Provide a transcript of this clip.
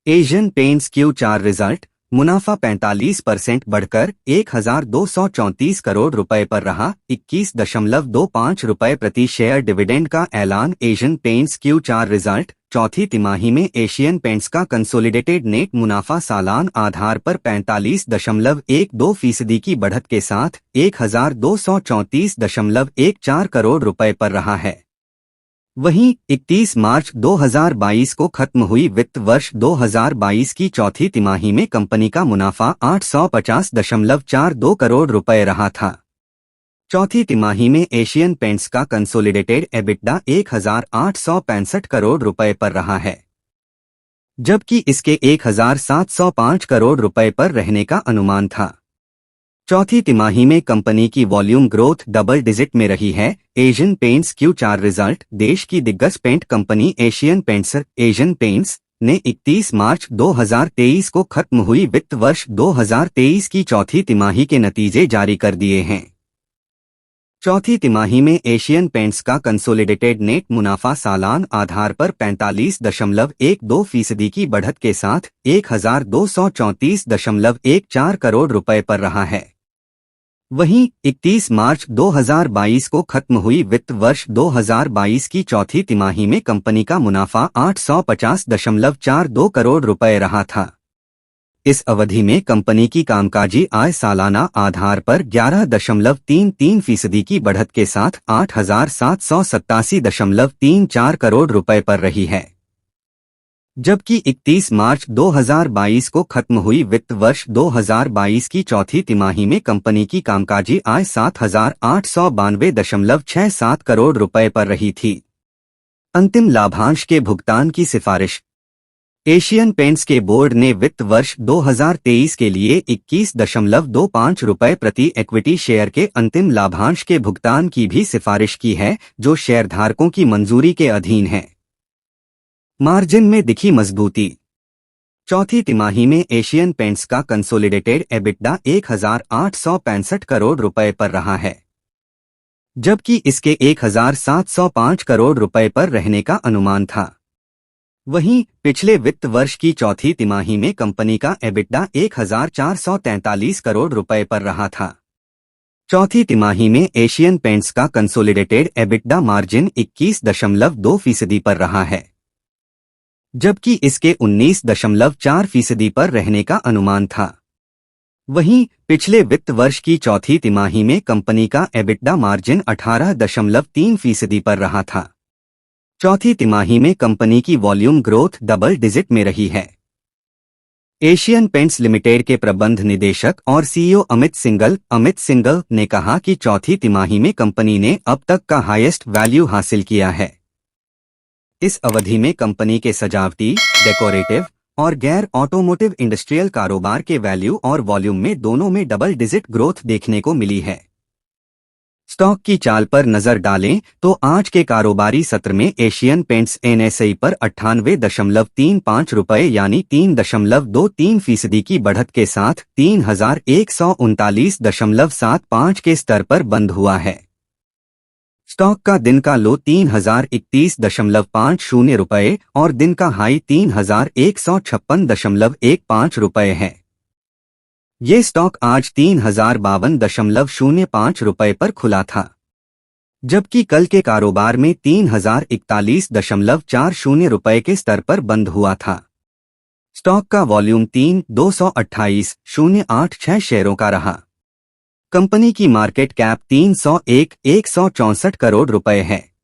Asian paints Q4 result, मुनाफा 45% बढ़कर 1,234 करोड़ रुपए पर रहा। 21.25 रुपए प्रति शेयर डिविडेंड का ऐलान। एशियन पेंट्स Q4 रिजल्ट, चौथी तिमाही में एशियन पेंट्स का कंसोलिडेटेड नेट मुनाफा सालान आधार पर 45.12% की बढ़त के साथ 1,234.14 करोड़ रुपए पर रहा है। वहीं 31 मार्च 2022 को खत्म हुई वित्त वर्ष 2022 की चौथी तिमाही में कंपनी का मुनाफा 850.42 करोड़ रुपए रहा था। चौथी तिमाही में एशियन पेंट्स का कंसोलिडेटेड एबिटडा 1,865 करोड़ रुपए पर रहा है, जबकि इसके 1,705 करोड़ रुपए पर रहने का अनुमान था। चौथी तिमाही में कंपनी की वॉल्यूम ग्रोथ डबल डिजिट में रही है। एशियन पेंट्स Q4 रिजल्ट, देश की दिग्गज पेंट कंपनी एशियन पेंट्स ने 31 मार्च 2023 को खत्म हुई वित्त वर्ष 2023 की चौथी तिमाही के नतीजे जारी कर दिए हैं। चौथी तिमाही में एशियन पेंट्स का कंसोलिडेटेड नेट मुनाफा सालान आधार पर 45.12% की बढ़त के साथ 1,234.14 करोड़ रुपए पर रहा है। वहीं 31 मार्च 2022 को खत्म हुई वित्त वर्ष 2022 की चौथी तिमाही में कंपनी का मुनाफा 850.42 करोड़ रुपए रहा था। इस अवधि में कंपनी की कामकाजी आय सालाना आधार पर 11.33% की बढ़त के साथ 8,787.34 करोड़ रुपए पर रही है, जबकि 31 मार्च 2022 को खत्म हुई वित्त वर्ष 2022 की चौथी तिमाही में कंपनी की कामकाजी आय 7,892.67 करोड़ रुपए पर रही थी। अंतिम लाभांश के भुगतान की सिफारिश। एशियन पेंट्स के बोर्ड ने वित्त वर्ष 2023 के लिए 21.25 रुपए प्रति इक्विटी शेयर के अंतिम लाभांश के भुगतान की भी सिफारिश की है, जो शेयरधारकों की मंजूरी के अधीन है। मार्जिन में दिखी मजबूती। चौथी तिमाही में एशियन पेंट्स का कंसोलिडेटेड एबिटडा 1,865 करोड़ रुपए पर रहा है, जबकि इसके 1,705 करोड़ रुपए पर रहने का अनुमान था। वहीं पिछले वित्त वर्ष की चौथी तिमाही में कंपनी का एबिटडा 1,443 करोड़ रुपए पर रहा था। चौथी तिमाही में एशियन पेंट्स का कंसोलिडेटेड एबिटडा मार्जिन 21.2% पर रहा है, जबकि इसके 19.4% पर रहने का अनुमान था। वहीं पिछले वित्त वर्ष की चौथी तिमाही में कंपनी का एबिटडा मार्जिन 18.3% पर रहा था। चौथी तिमाही में कंपनी की वॉल्यूम ग्रोथ डबल डिजिट में रही है। एशियन पेंट्स लिमिटेड के प्रबंध निदेशक और सीईओ अमित सिंघल ने कहा कि चौथी तिमाही में कंपनी ने अब तक का हाईएस्ट वैल्यू हासिल किया है। इस अवधि में कंपनी के सजावटी, डेकोरेटिव और गैर ऑटोमोटिव इंडस्ट्रियल कारोबार के वैल्यू और वॉल्यूम में दोनों में डबल डिजिट ग्रोथ देखने को मिली है। स्टॉक की चाल पर नजर डालें तो आज के कारोबारी सत्र में एशियन पेंट्स NSE पर 98.35 रुपए यानी 3.23% की बढ़त के साथ 3,139.75 के स्तर पर बंद हुआ है। स्टॉक का दिन का लो 3,031.50 रुपए और दिन का हाई 3,156.15 रुपए है। ये स्टॉक आज 3,052.05 रुपए पर खुला था, जबकि कल के कारोबार में 3,041.40 रुपए के स्तर पर बंद हुआ था। स्टॉक का वॉल्यूम 3,228.086 शेयरों का रहा। कंपनी की मार्केट कैप 301.164 करोड़ रुपए है।